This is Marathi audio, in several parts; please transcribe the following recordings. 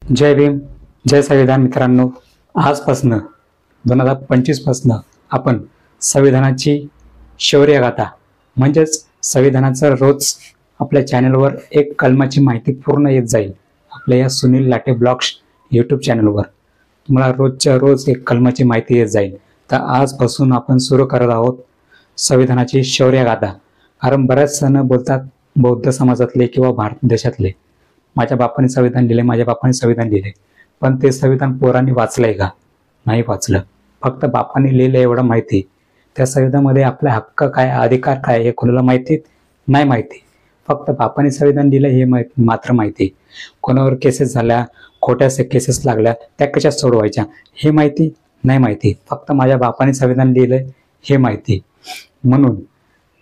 जय भीम, जय संविधान. मित्रांनो, आजपासनं 2025 पासनं आपण संविधानाची शौर्यगाथा म्हणजेच संविधानाचं रोज आपल्या चॅनलवर एक कलमाची माहिती पूर्ण येत जाईल. आपल्या या सुनील लाटे ब्लॉग्स यूट्यूब चॅनलवर तुम्हाला रोजच्या रोज एक कलमाची माहिती येत जाईल. तर आजपासून आपण सुरू करत आहोत संविधानाची शौर्यगाथा. कारण बऱ्याच जण बोलतात बौद्ध समाजातले किंवा भारत देशातले, माझ्या बापाने संविधान लिहिले, माझ्या बापाने संविधान लिहिले. पण ते संविधान पोरांनी वाचलंय का? नाही वाचलं. फक्त बापाने लिहिलं एवढं माहिती. त्या संविधानामध्ये आपले हक्क काय, अधिकार काय हे कोणाला माहिती नाही. माहिती फक्त बापाने संविधान लिहिलं हे मात्र माहिती. कोणावर केसेस झाल्या, खोट्या केसेस लागल्या, त्या कशा सोडवायच्या हे माहिती नाही. माहिती फक्त माझ्या बापाने संविधान लिहिलंय हे माहिती. म्हणून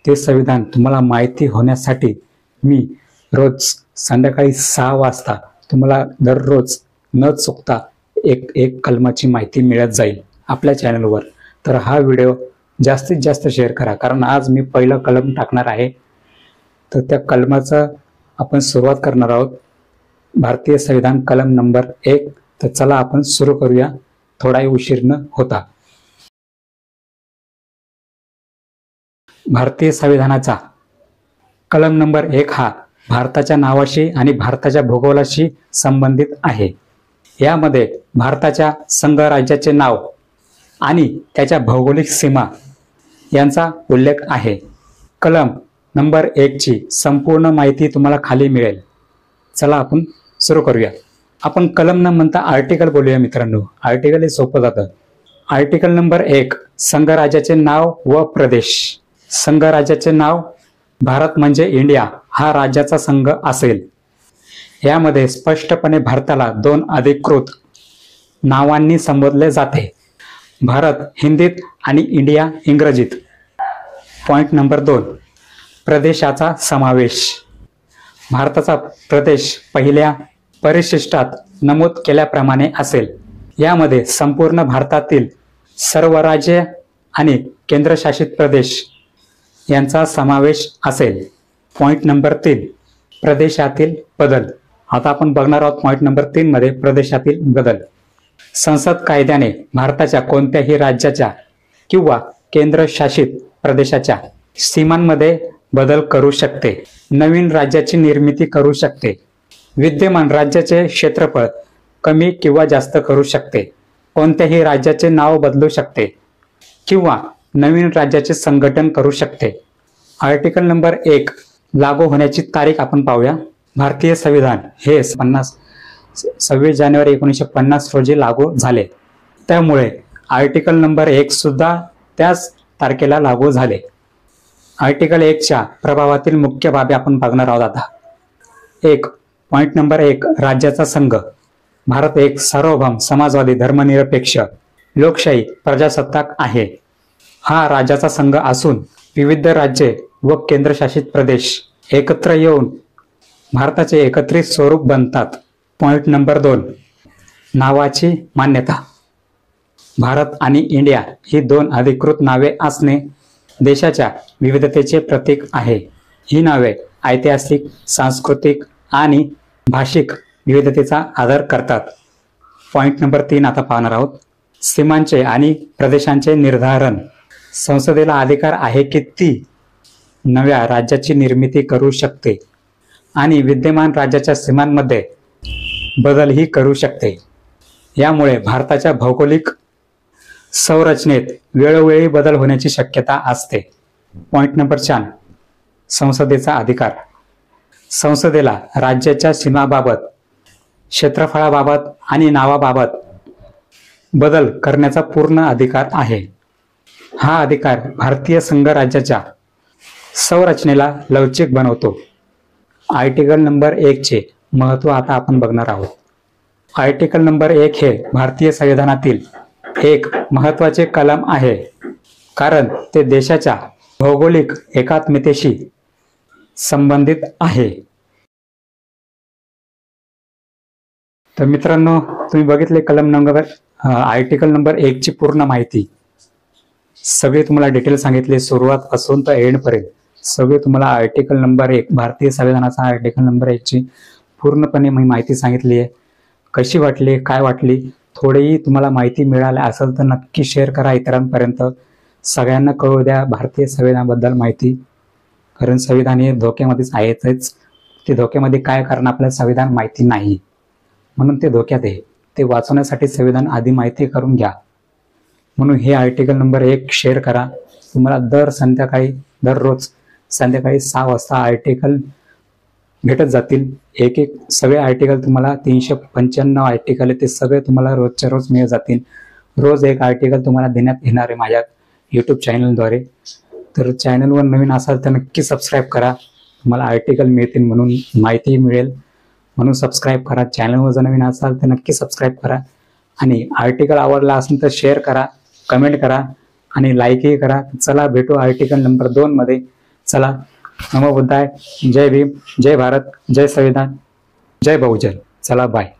ते संविधान तुम्हाला माहिती होण्यासाठी मी रोज संध्याकाळी 6 वाजता तुम्हाला दररोज न चुकता एक कलमाची माहिती मिळत जाईल आपल्या चॅनलवर. तर हा व्हिडिओ जास्तीत जास्त शेअर करा. कारण आज मी पहिला कलम टाकणार आहे. तर त्या कलमाचा आपण सुरुवात करणार आहोत. भारतीय संविधान कलम नंबर 1. तर चला आपण सुरू करूया, थोडाही उशीर न होता. भारतीय संविधानाचा कलम नंबर 1 हा भारताच्या नावाशी आणि भारताच्या भूगोलाशी संबंधित आहे. यामध्ये भारताच्या संघराज्याचे नाव आणि त्याच्या भौगोलिक सीमा यांचा उल्लेख आहे. कलम नंबर 1 ची संपूर्ण माहिती तुम्हाला खाली मिळेल. चला आपण सुरू करूया. आपण कलम न म्हणता आर्टिकल बोलूया मित्रांनो. आर्टिकल हे सोपं जातं. आर्टिकल नंबर 1 संघराज्याचे नाव व प्रदेश. संघराज्याचे नाव भारत म्हणजे इंडिया हा राज्याचा संघ असेल. यामध्ये स्पष्टपणे भारताला 2 अधिकृत नावांनी संबोधले जाते. भारत हिंदीत आणि इंडिया इंग्रजीत. पॉइंट नंबर 2 प्रदेशाचा समावेश. भारताचा प्रदेश पहिल्या परिशिष्टात नमूद केल्याप्रमाणे असेल. यामध्ये संपूर्ण भारतातील सर्व राज्ये आणि केंद्रशासित प्रदेश यांचा समावेश असेल. पॉइंट नंबर 3 प्रदेशातील बदल. आता आपण बघणार आहोत पॉइंट नंबर 3 मध्ये प्रदेशातील बदल. संसद कायद्याने भारताच्या कोणत्याही राज्याच्या किंवा केंद्रशासित प्रदेशाच्या सीमांमध्ये बदल करू शकते. नवीन राज्याची निर्मिती करू शकते. विद्यमान राज्याचे क्षेत्रफळ कमी किंवा जास्त करू शकते. कोणत्याही राज्याचे नाव बदलू शकते किंवा नवीन राज्याचे संघटन करू शकते. आर्टिकल नंबर 1 लागू होण्याची तारीख आपण पाहूया. भारतीय संविधान हे 26 जानेवारी 1950 रोजी लागू झाले. त्यामुळे आर्टिकल नंबर 1 सुद्धा त्याच तारखेला लागू झाले. आर्टिकल 1 च्या प्रभावातील मुख्य बाबी आपण बघणार आहोत आता. 1. पॉइंट नंबर 1 राज्याचा संघ. भारत एक सार्वभौम समाजवादी धर्मनिरपेक्ष लोकशाही प्रजासत्ताक आहे. हा राज्याचा संघ असून विविध राज्ये व केंद्रशासित प्रदेश एकत्र येऊन भारताचे एकत्रित स्वरूप बनतात. पॉइंट नंबर 2 नावाची मान्यता. भारत आणि इंडिया ही 2 अधिकृत नावे असणे देशाच्या विविधतेचे प्रतीक आहे. ही नावे ऐतिहासिक, सांस्कृतिक आणि भाषिक विविधतेचा आदर करतात. पॉइंट नंबर 3 आता पाहणार आहोत. सीमांचे आणि प्रदेशांचे निर्धारण. संसदेला अधिकार आहे की ती नव्या राज्याची निर्मिती करू शकते आणि विद्यमान राज्याच्या सीमांमध्ये बदलही करू शकते. यामुळे भारताच्या भौगोलिक संरचनेत वेळोवेळी बदल होण्याची शक्यता असते. पॉइंट नंबर 4 संसदेचा अधिकार. संसदेला राज्याच्या सीमाबाबत, क्षेत्रफळाबाबत आणि नावाबाबत बदल करण्याचा पूर्ण अधिकार आहे. हा अधिकार भारतीय संघराज्याच्या संरचनेला लवचिक बनवतो. आर्टिकल नंबर 1 चे महत्त्व आता आपण बघणार आहोत. आर्टिकल नंबर 1 हे भारतीय संविधानातील एक महत्त्वाचे कलम आहे. कारण ते देशाच्या भौगोलिक एकात्मतेशी संबंधित आहे. तर मित्रांनो, तुम्ही बघितले कलम नंबर आर्टिकल नंबर 1 ची पूर्ण माहिती. सगळे तुम्हाला डिटेल सांगितले सुरुवातपासून तर एंड पर्यंत. सगळे तुम्हाला आर्टिकल नंबर 1 भारतीय संविधानाचा आर्टिकल नंबर 1 ची पूर्णपणे मी माहिती सांगितली आहे. कशी वाटली, काय वाटली, थोडीही तुम्हाला माहिती मिळाली असेल तर नक्की शेअर करा इतरांपर्यंत. सगळ्यांना कळू द्या भारतीय संविधानाबद्दल माहिती, कारण संविधान हे धोक्यामध्येच आहेच. ते धोक्यामध्ये काय, कारण आपल्याला संविधान माहिती नाही म्हणून ते धोक्यात आहे. ते वाचवण्यासाठी संविधान आधी माहिती करून घ्या. म्हणून हे आर्टिकल नंबर 1 शेअर करा. तुम्हाला दररोज संध्याकाळी 6 वाजता आर्टिकल भेटत जातील. एक सगळे आर्टिकल तुम्हाला 395 आर्टिकल आहे, ते सगळे तुम्हाला रोजच्या रोज मिळत जातील. रोज एक आर्टिकल तुम्हाला देण्यात येणार आहे माझ्या यूट्यूब चॅनलद्वारे. तर चॅनलवर नवीन असाल तर नक्की सबस्क्राईब करा. तुम्हाला आर्टिकल मिळतील म्हणून माहिती मिळेल म्हणून सबस्क्राईब करा. चॅनलवर जर नवीन असाल तर नक्की सबस्क्राईब करा. आणि आर्टिकल आवडला असेल तर शेअर करा, कमेंट करा आणि लाईकही करा. चला भेटू आर्टिकल नंबर 2 मध्ये. चला, नमो बुद्धाय. जय भीम, जय भारत, जय संविधान, जय बहुजन. चला, बाय.